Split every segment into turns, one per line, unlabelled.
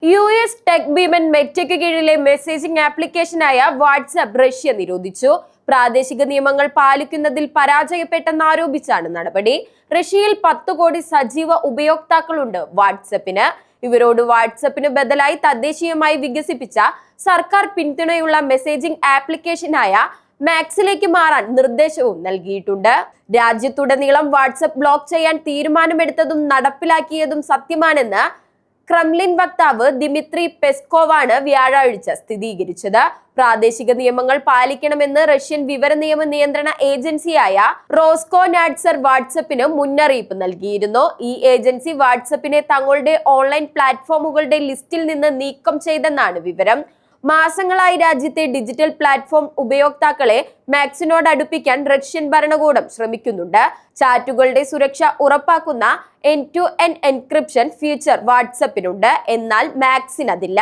US tech ഭീമൻ മെറ്റയ്ക്ക് കീഴിലെ messaging ആപ്ലിക്കേഷനായ WhatsApp Russia നിരോധിച്ചു. പ്രാദേശിക നിയമങ്ങൾ പാലിക്കുന്നതിൽ പരാജയപ്പെട്ടെന്നാരോപിച്ചാണ് നടപടി. റഷ്യയിൽ 10 കോടി സജീവ ഉപയോക്താക്കളുണ്ട് വാട്സ്ആപ്പിന്. ഇവരോട് വാട്സ്ആപ്പിന് ബദലായി തദ്ദേശീയമായി വികസിപ്പിച്ച സർക്കാർ പിന്തുണയുള്ള മെസ്സേജിംഗ് ആപ്ലിക്കേഷനായ മാക്സിലേക്ക് മാറാൻ നിർദ്ദേശവും നൽകിയിട്ടുണ്ട്. രാജ്യത്തുടനീളം വാട്സ്ആപ്പ് ബ്ലോക്ക് ചെയ്യാൻ തീരുമാനമെടുത്തതും നടപ്പിലാക്കിയതും സത്യമാണെന്ന് ക്രെംലിൻ വക്താവ് ദിമിത്രി പെസ്കോവാണ് വ്യാഴാഴ്ച സ്ഥിരീകരിച്ചത്. പ്രാദേശിക നിയമങ്ങൾ പാലിക്കണമെന്ന് റഷ്യൻ വിവര നിയമ നിയന്ത്രണ ഏജൻസിയായ റോസ്കോനാഡ്സർ വാട്സ്ആപ്പിന് മുന്നറിയിപ്പ് നൽകിയിരുന്നു. ഈ ഏജൻസി വാട്സ്ആപ്പിനെ തങ്ങളുടെ ഓൺലൈൻ പ്ലാറ്റ്ഫോമുകളുടെ ലിസ്റ്റിൽ നിന്ന് നീക്കം ചെയ്തെന്നാണ് വിവരം. മാസങ്ങളായി രാജ്യത്തെ ഡിജിറ്റൽ പ്ലാറ്റ്ഫോം ഉപയോക്താക്കളെ മാക്സിനോട് അടുപ്പിക്കാൻ റഷ്യൻ ഭരണകൂടം ശ്രമിക്കുന്നുണ്ട്. ചാറ്റുകളുടെ സുരക്ഷ ഉറപ്പാക്കുന്ന എൻഡ്-ടു-എൻഡ് എൻക്രിപ്ഷൻ ഫീച്ചർ വാട്സ്ആപ്പിനുണ്ട്. എന്നാൽ മാക്സിനതില്ല.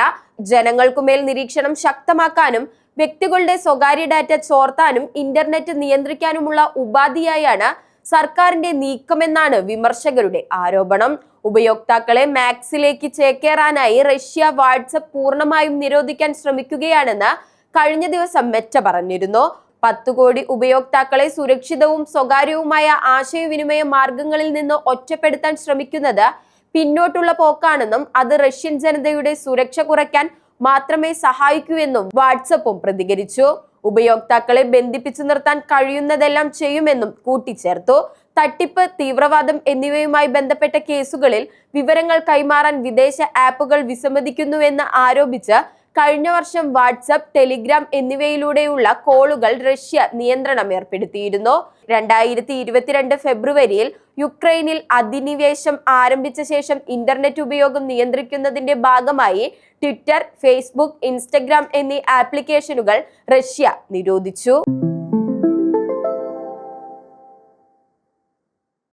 ജനങ്ങൾക്കുമേൽ നിരീക്ഷണം ശക്തമാക്കാനും വ്യക്തികളുടെ സ്വകാര്യ ഡാറ്റ ചോർത്താനും ഇന്റർനെറ്റ് നിയന്ത്രിക്കാനുമുള്ള ഉപാധിയായാണ് സർക്കാരിന്റെ നീക്കമെന്നാണ് വിമർശകരുടെ ആരോപണം. ഉപയോക്താക്കളെ മാക്സിലേക്ക് ചേക്കേറാനായി റഷ്യ വാട്സ്ആപ്പ് പൂർണ്ണമായും നിരോധിക്കാൻ ശ്രമിക്കുകയാണെന്ന് കഴിഞ്ഞ ദിവസം മെറ്റ പറഞ്ഞിരുന്നു. 10 കോടി ഉപയോക്താക്കളെ സുരക്ഷിതവും സ്വകാര്യവുമായ ആശയവിനിമയ മാർഗങ്ങളിൽ നിന്ന് ഒറ്റപ്പെടുത്താൻ ശ്രമിക്കുന്നത് പിന്നോട്ടുള്ള പോക്കാണെന്നും അത് റഷ്യൻ ജനതയുടെ സുരക്ഷ കുറയ്ക്കാൻ മാത്രമേ സഹായിക്കൂ എന്നും വാട്സ്ആപ്പും പ്രതികരിച്ചു. ഉപയോക്താക്കളെ ബന്ധിപ്പിച്ചു നിർത്താൻ കഴിയുന്നതെല്ലാം ചെയ്യുമെന്നും കൂട്ടിച്ചേർത്തു. തട്ടിപ്പ്, തീവ്രവാദം എന്നിവയുമായി ബന്ധപ്പെട്ട കേസുകളിൽ വിവരങ്ങൾ കൈമാറാൻ വിദേശ ആപ്പുകൾ വിസമ്മതിക്കുന്നുവെന്ന് ആരോപിച്ച് കഴിഞ്ഞ വർഷം വാട്സ്ആപ്പ്, ടെലിഗ്രാം എന്നിവയിലൂടെയുള്ള കോളുകൾ റഷ്യ നിയന്ത്രണം ഏർപ്പെടുത്തിയിരുന്നു. 2022 ഫെബ്രുവരിയിൽ യുക്രൈനിൽ അധിനിവേശം ആരംഭിച്ച ശേഷം ഇന്റർനെറ്റ് ഉപയോഗം നിയന്ത്രിക്കുന്നതിന്റെ ഭാഗമായി ട്വിറ്റർ, ഫേസ്ബുക്ക്, ഇൻസ്റ്റഗ്രാം എന്നീ ആപ്ലിക്കേഷനുകൾ റഷ്യ നിരോധിച്ചു.